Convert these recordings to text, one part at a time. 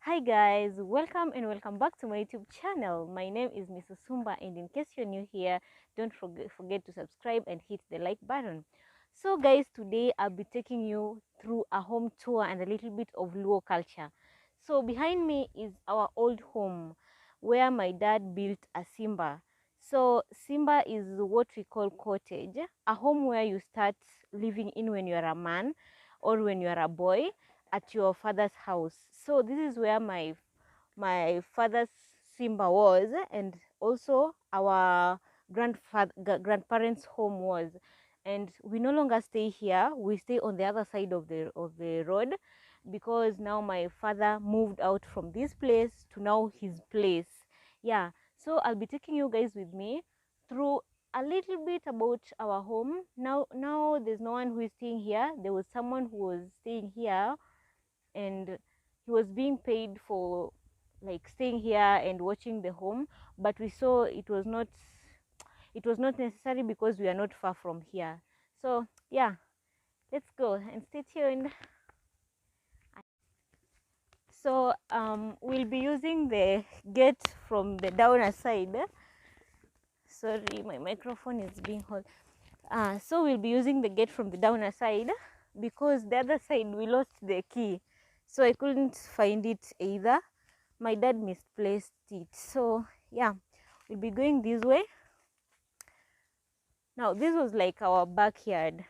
Hi guys, welcome and welcome back to my YouTube channel. My name is Mrs. Sumba, and in case you're new here, don't forget to subscribe and hit the like button. So guys, today I'll be taking you through a home tour and a little bit of Luo culture. So behind me is our old home where my dad built a Simba. So Simba is what we call cottage, a home where you start living in when you're a man or when you're a boy at your father's house. So this is where my father's Simba was, and also our grandparents' home was. And we no longer stay here; we stay on the other side of the road, because now my father moved out from this place to now his place. Yeah, so I'll be taking you guys with me through a little bit about our home. Now there's no one who is staying here. There was someone who was staying here, and he was being paid for like staying here and watching the home, but we saw it was not necessary because we are not far from here. So yeah, let's go and stay tuned. So we'll be using the gate from the downer side. Sorry, my microphone is being held. So we'll be using the gate from the downer side, because the other side we lost the key, so I couldn't find it either. My dad misplaced it. So yeah, we'll be going this way. Now this was like our backyard.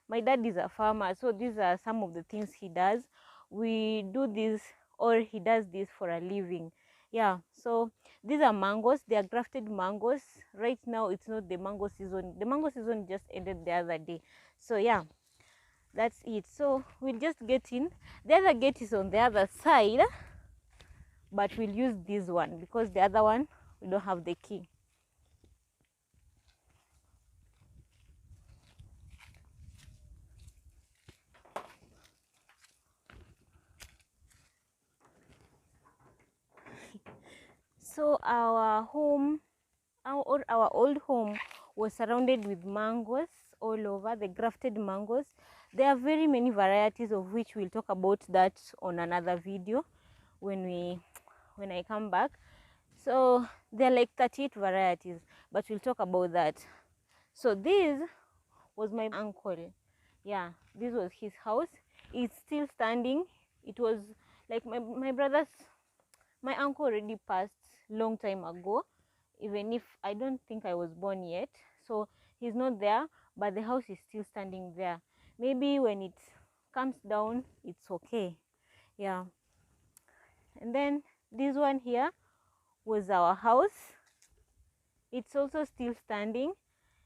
My dad is a farmer, so these are some of the things he does. We do this, or he does this for a living. Yeah, so these are mangoes. They are grafted mangoes. Right now it's not the mango season. The mango season just ended the other day. So yeah, that's it. So we'll just get in. The other gate is on the other side, but we'll use this one because the other one we don't have the key. So our home, our old home was surrounded with mangoes all over, the grafted mangoes. There are very many varieties, of which we'll talk about that on another video when I come back. So there are like 38 varieties, but we'll talk about that. So this was my uncle. Yeah, this was his house. It's still standing. It was like my uncle already passed long time ago, even if I don't think I was born yet. So he's not there, but the house is still standing there. Maybe when it comes down, it's okay. Yeah. And then this one here was our house. It's also still standing.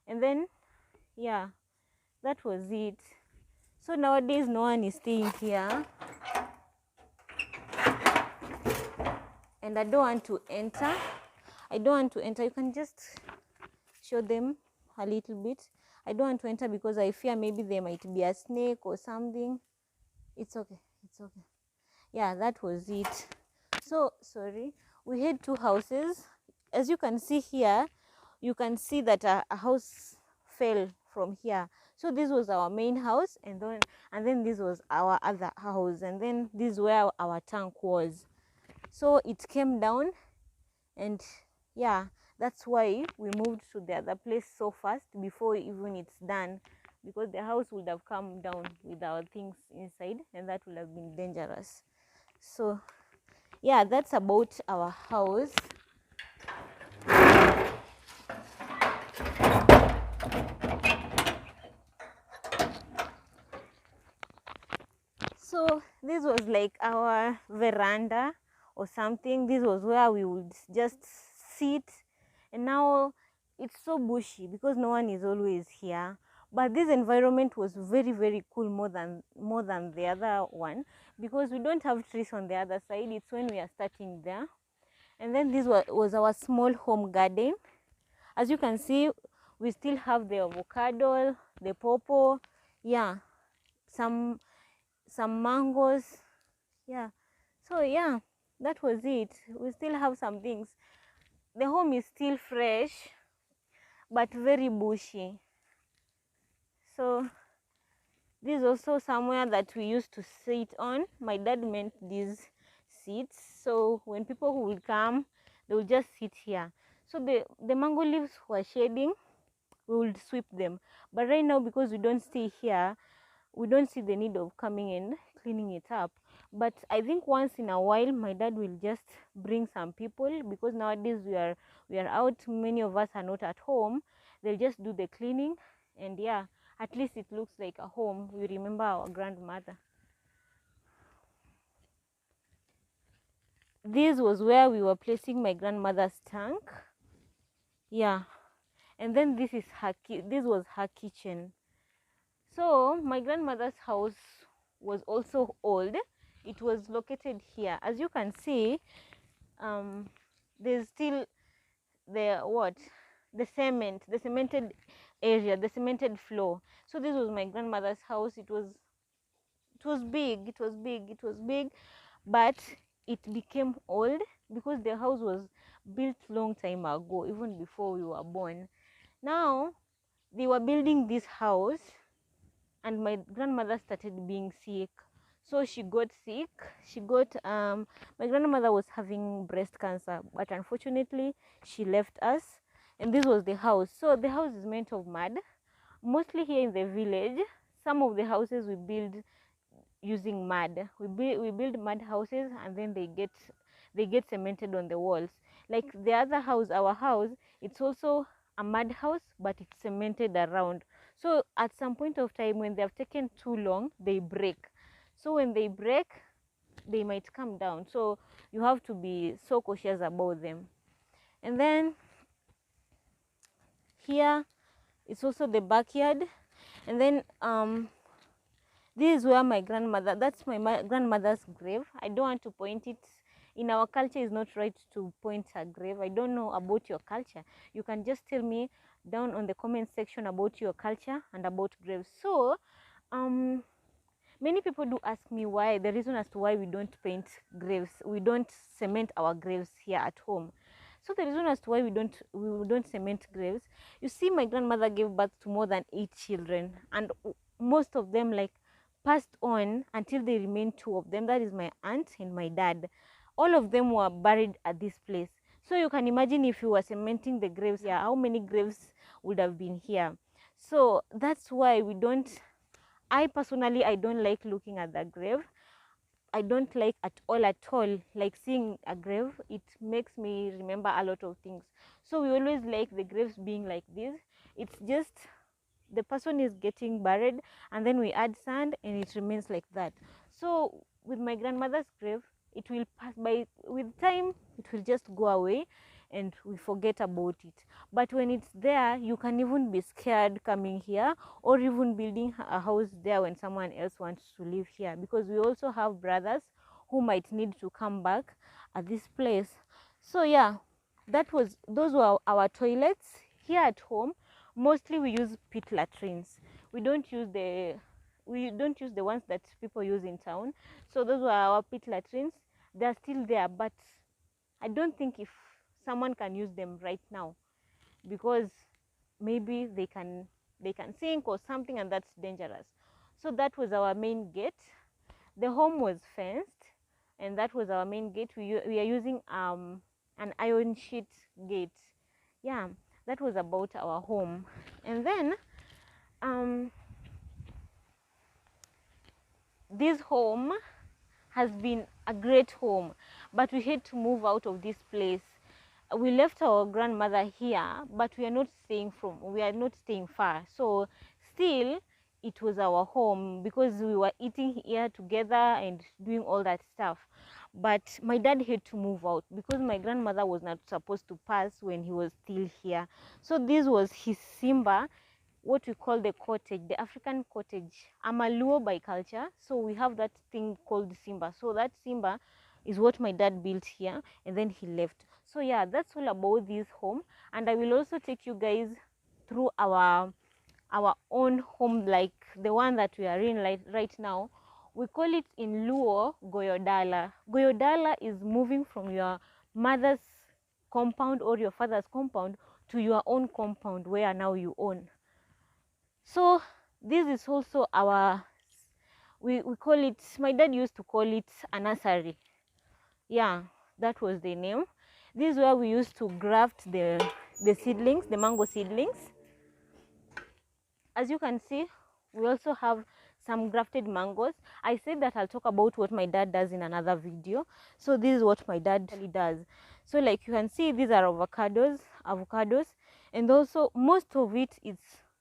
And then, yeah, that was it. So nowadays, no one is staying here. And I don't want to enter. You can just show them a little bit. I don't want to enter because I fear maybe there might be a snake or something. It's okay. Yeah, that was it. So sorry, we had two houses. As you can see here, you can see that a house fell from here. So this was our main house, and then this was our other house, and then this is where our tank was. So it came down, and yeah, that's why we moved to the other place so fast before even it's done, because the house would have come down with our things inside, and that would have been dangerous. So yeah, that's about our house. So this was like our veranda or something. This was where we would just sit, and now it's so bushy because no one is always here. But this environment was very, very cool, more than the other one, because we don't have trees on the other side. It's when we are starting there. And then this was our small home garden. As you can see, we still have the avocado, the pawpaw, yeah, some mangoes, yeah. So yeah, that was it. We still have some things. The home is still fresh, but very bushy. So this is also somewhere that we used to sit on. My dad made this seats. So when people who will come, they will just sit here. So the mango leaves were shading, we would sweep them. But right now, because we don't stay here, we don't see the need of coming and cleaning it up. But I think once in a while my dad will just bring some people, because nowadays we are out, many of us are not at home. They'll just do the cleaning, and yeah, at least it looks like a home. We remember our grandmother. This was where we were placing my grandmother's tank. Yeah, and then this was her kitchen. So my grandmother's house was also old. It was located here. As you can see, there's still the cemented area, the cemented floor. So this was my grandmother's house. It was big, but it became old because the house was built long time ago, even before we were born. Now they were building this house, and my grandmother started being sick. So she got sick. My grandmother was having breast cancer, but unfortunately she left us, and this was the house. So the house is made of mud. Mostly here in the village, some of the houses we build using mud. We build mud houses, and then they get cemented on the walls. Like the other house, our house, it's also a mud house, but it's cemented around. So at some point of time, when they have taken too long, they break. So when they break, they might come down. So you have to be so cautious about them. And then here it's also the backyard. And then this is where my grandmother, that's my grandmother's grave. I don't want to point it. In our culture, it's not right to point a grave. I don't know about your culture. You can just tell me down on the comment section about your culture and about graves. So many people do ask me why, the reason as to why we don't paint graves, we don't cement our graves here at home. So the reason as to why we don't cement graves, you see, my grandmother gave birth to more than 8 children, and most of them like passed on until they remained 2 of them. That is my aunt and my dad. All of them were buried at this place. So you can imagine, if you were cementing the graves here, how many graves would have been here. So that's why we don't. I personally, I don't like looking at the grave. I don't like at all like seeing a grave. It makes me remember a lot of things. So we always like the graves being like this. It's just the person is getting buried, and then we add sand, and it remains like that. So with my grandmother's grave, it will pass by. With time, it will just go away, and we forget about it. But when it's there, you can even be scared coming here, or even building a house there when someone else wants to live here, because we also have brothers who might need to come back at this place. So yeah, those were our toilets here at home. Mostly we use pit latrines. We don't use the ones that people use in town. So those were our pit latrines. They're still there, but I don't think if someone can use them right now, because maybe they can sink or something, and that's dangerous. So that was our main gate. The home was fenced, and that was our main gate. We are using an iron sheet gate. Yeah, that was about our home. And then this home has been a great home, but we had to move out of this place. We left our grandmother here, but we are not staying far. So still, it was our home, because we were eating here together and doing all that stuff. But my dad had to move out because my grandmother was not supposed to pass when he was still here. So this was his Simba, what we call the cottage, the African cottage. I'm a Luo by culture, so we have that thing called Simba. So that Simba is what my dad built here, and then he left. So yeah, that's all about this home, and I will also take you guys through our own home, like the one that we are in right now. We call it in Luo Goyodala. Goyodala is moving from your mother's compound or your father's compound to your own compound where now you own. So this is also we call it, my dad used to call it a nursery. Yeah, that was the name. This is where we used to graft the seedlings, the mango seedlings. As you can see, we also have some grafted mangoes. I said that I'll talk about what my dad does in another video. So this is what my dad really does. So like you can see, these are avocados, and also most of it is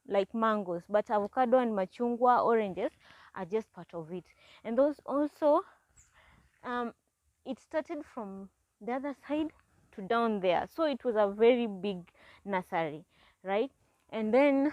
like mangoes, but avocado and machungwa, oranges are just part of it. And those also, it started from the other side to down there. So it was a very big nursery, right? And then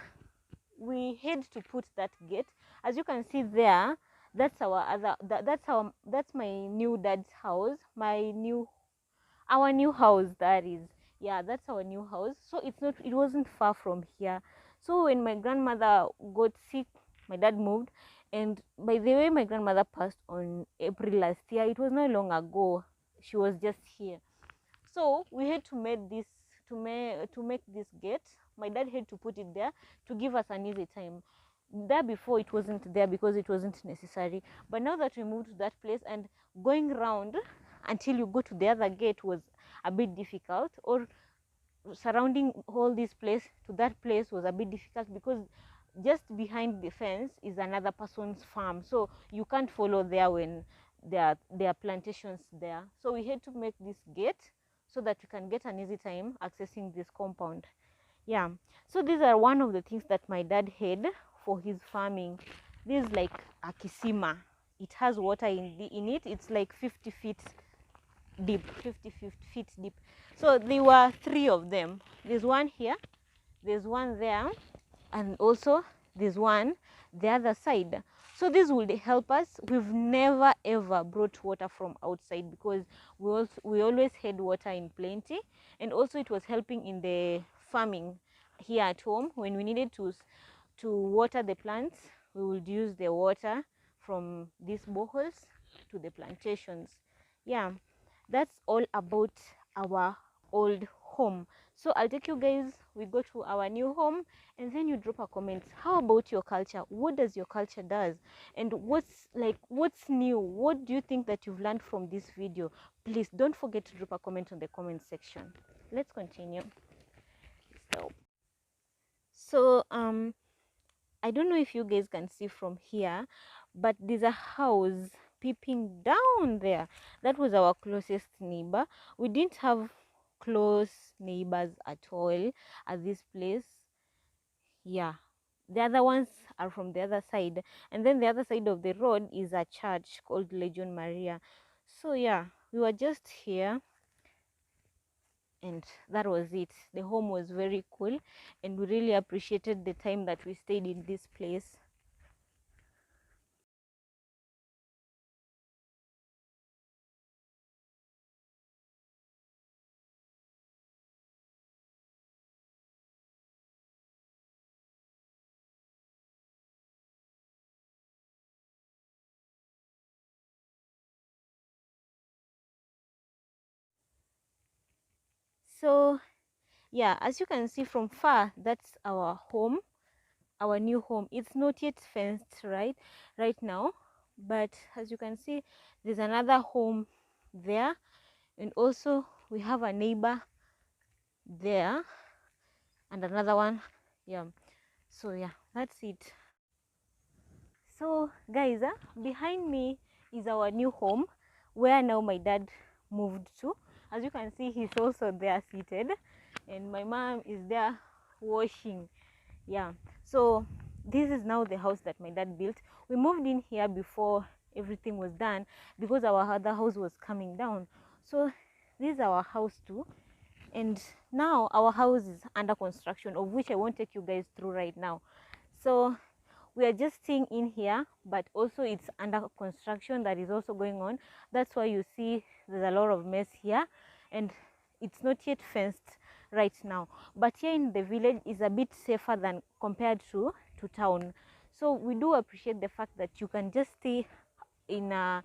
we had to put that gate. As you can see there, that's that's my new dad's house, our new house, that is. Yeah, that's our new house. So it wasn't far from here. So when my grandmother got sick, my dad moved. And by the way, my grandmother passed on April last year. It was not long ago. She was just here. So we had to make this to make this gate. My dad had to put it there to give us an easy time. There before, it wasn't there because it wasn't necessary. But now that we moved to that place, and going round until you go to the other gate was a bit difficult, or surrounding all this place to that place was a bit difficult, because just behind the fence is another person's farm, so you can't follow there when there are plantations there. So we had to make this gate so that we can get an easy time accessing this compound. Yeah, so these are one of the things that my dad had for his farming. This is like a kisima. It has water in it. It's like 50 feet deep, 50 feet deep. So there were 3 of them. There's one here, there's one there, and also there's one the other side. So this will help us. We've never ever brought water from outside, because we always had water in plenty. And also it was helping in the farming here at home. When we needed to water the plants, we would use the water from these boreholes to the plantations. Yeah, that's all about our old home. So I'll take you guys, we go to our new home, and then you drop a comment. How about your culture? What does your culture does? And what's new? What do you think that you've learned from this video? Please don't forget to drop a comment on the comment section. Let's continue. So I don't know if you guys can see from here, but there's a house peeping down there. That was our closest neighbor. We didn't have close neighbors at all at this place. Yeah, the other ones are from the other side, and then the other side of the road is a church called Legion Maria. So yeah, we were just here, and that was it. The home was very cool, and we really appreciated the time that we stayed in this place. So yeah, as you can see from far, that's our home, our new home. It's not yet fenced right now, but as you can see, there's another home there, and also we have a neighbor there and another one. Yeah, so yeah, that's it. So guys, behind me is our new home, where now my dad moved to. As you can see, he's also there seated, and my mom is there washing. Yeah, so this is now the house that my dad built. We moved in here before everything was done, because our other house was coming down. So this is our house too, and now our house is under construction, of which I won't take you guys through right now. So we are just staying in here, but also it's under construction that is also going on. That's why you see there's a lot of mess here, and it's not yet fenced right now. But here in the village is a bit safer than compared to town. So we do appreciate the fact that you can just stay in our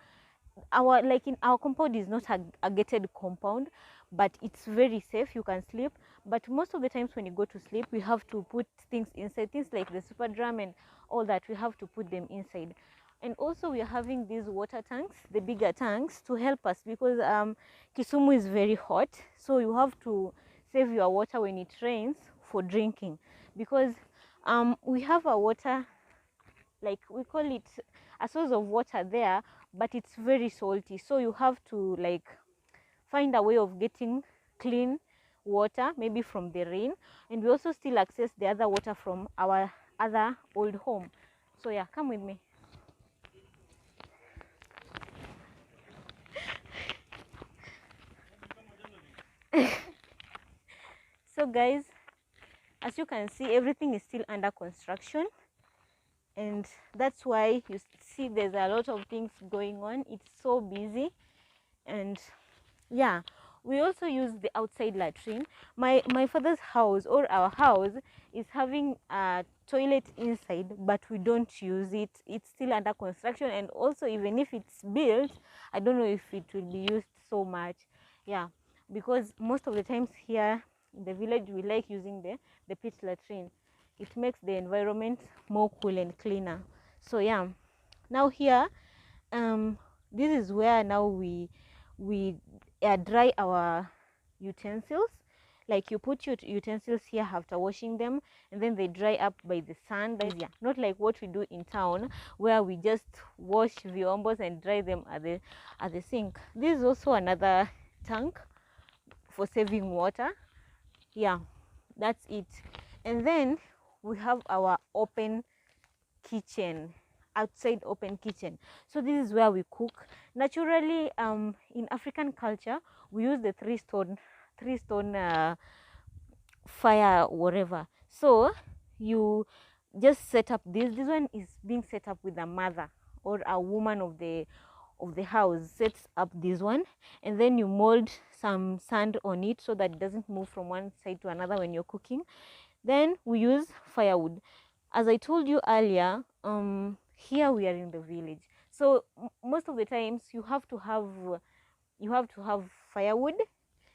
compound is not a gated compound, but it's very safe. You can sleep, but most of the times when you go to sleep, we have to put things inside, things like the super drum and all that. We have to put them inside. And also we are having these water tanks, the bigger tanks, to help us, because Kisumu is very hot, so you have to save your water when it rains for drinking, because we have a water, like we call it a source of water there, but it's very salty, so you have to like find a way of getting clean water, maybe from the rain. And we also still access the other water from our other old home. So yeah, come with me. So guys, as you can see, everything is still under construction, and that's why you see there's a lot of things going on. It's so busy. And yeah, we also use the outside latrine. My father's house, or our house, is having a toilet inside, but we don't use it. It's still under construction, and also even if it's built, I don't know if it will be used so much. Yeah, because most of the times here in the village we like using the pit latrine. It makes the environment more cool and cleaner. So yeah, now here, this is where now we air dry our utensils. Like you put your utensils here after washing them, and then they dry up by the sun. Yeah, not like what we do in town, where we just wash vyombos and dry them at the sink. This is also another tank for saving water. Yeah, that's it. And then we have our open kitchen, outside open kitchen. So this is where we cook. Naturally, in African culture, we use the three stone fire, whatever. So you just set up this one is being set up with a mother, or a woman of the house sets up this one, and then you mold some sand on it so that it doesn't move from one side to another when you're cooking. Then we use firewood. As I told you earlier, here we are in the village, so most of the times you have to have firewood,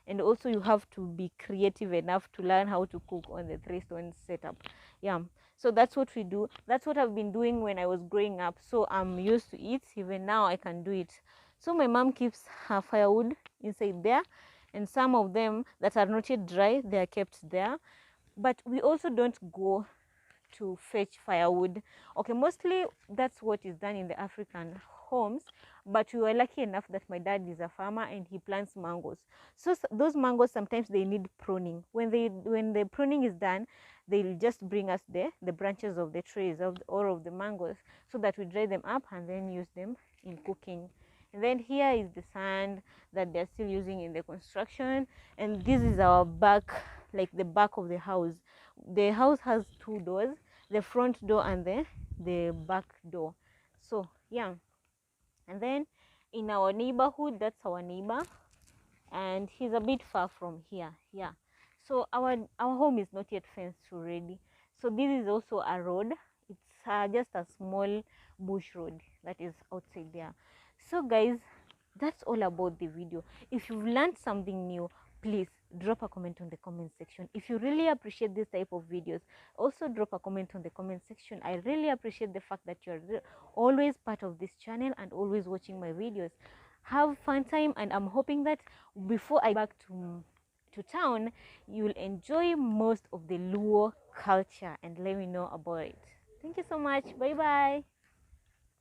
and also you have to be creative enough to learn how to cook on the three stone setup. Yeah, so that's what we do. That's what I've been doing when I was growing up, so I'm used to it. Even now I can do it. So my mom keeps her firewood inside there, and some of them that are not yet dry, they are kept there. But we also don't go to fetch firewood. Okay, mostly that's what is done in the African homes, but we were lucky enough that my dad is a farmer and he plants mangoes. So those mangoes, sometimes they need pruning. When the pruning is done, they'll just bring us the branches of the trees or of the mangoes, so that we dry them up and then use them in cooking. And then here is the sand that they're still using in the construction, and this is our back, like the back of the house. The house has two doors, the front door and the back door. So yeah, and then in our neighborhood, that's our neighbor, and he's a bit far from here. Yeah, so our home is not yet fenced already, so this is also a road. It's just a small bush road that is outside there. So guys, that's all about the video. If you've learned something new, please drop a comment on the comment section. If you really appreciate this type of videos, also drop a comment on the comment section. I really appreciate the fact that you're always part of this channel and always watching my videos. Have fun time, and I'm hoping that before I back to town, you'll enjoy most of the Luo culture and let me know about it. Thank you so much. Bye bye.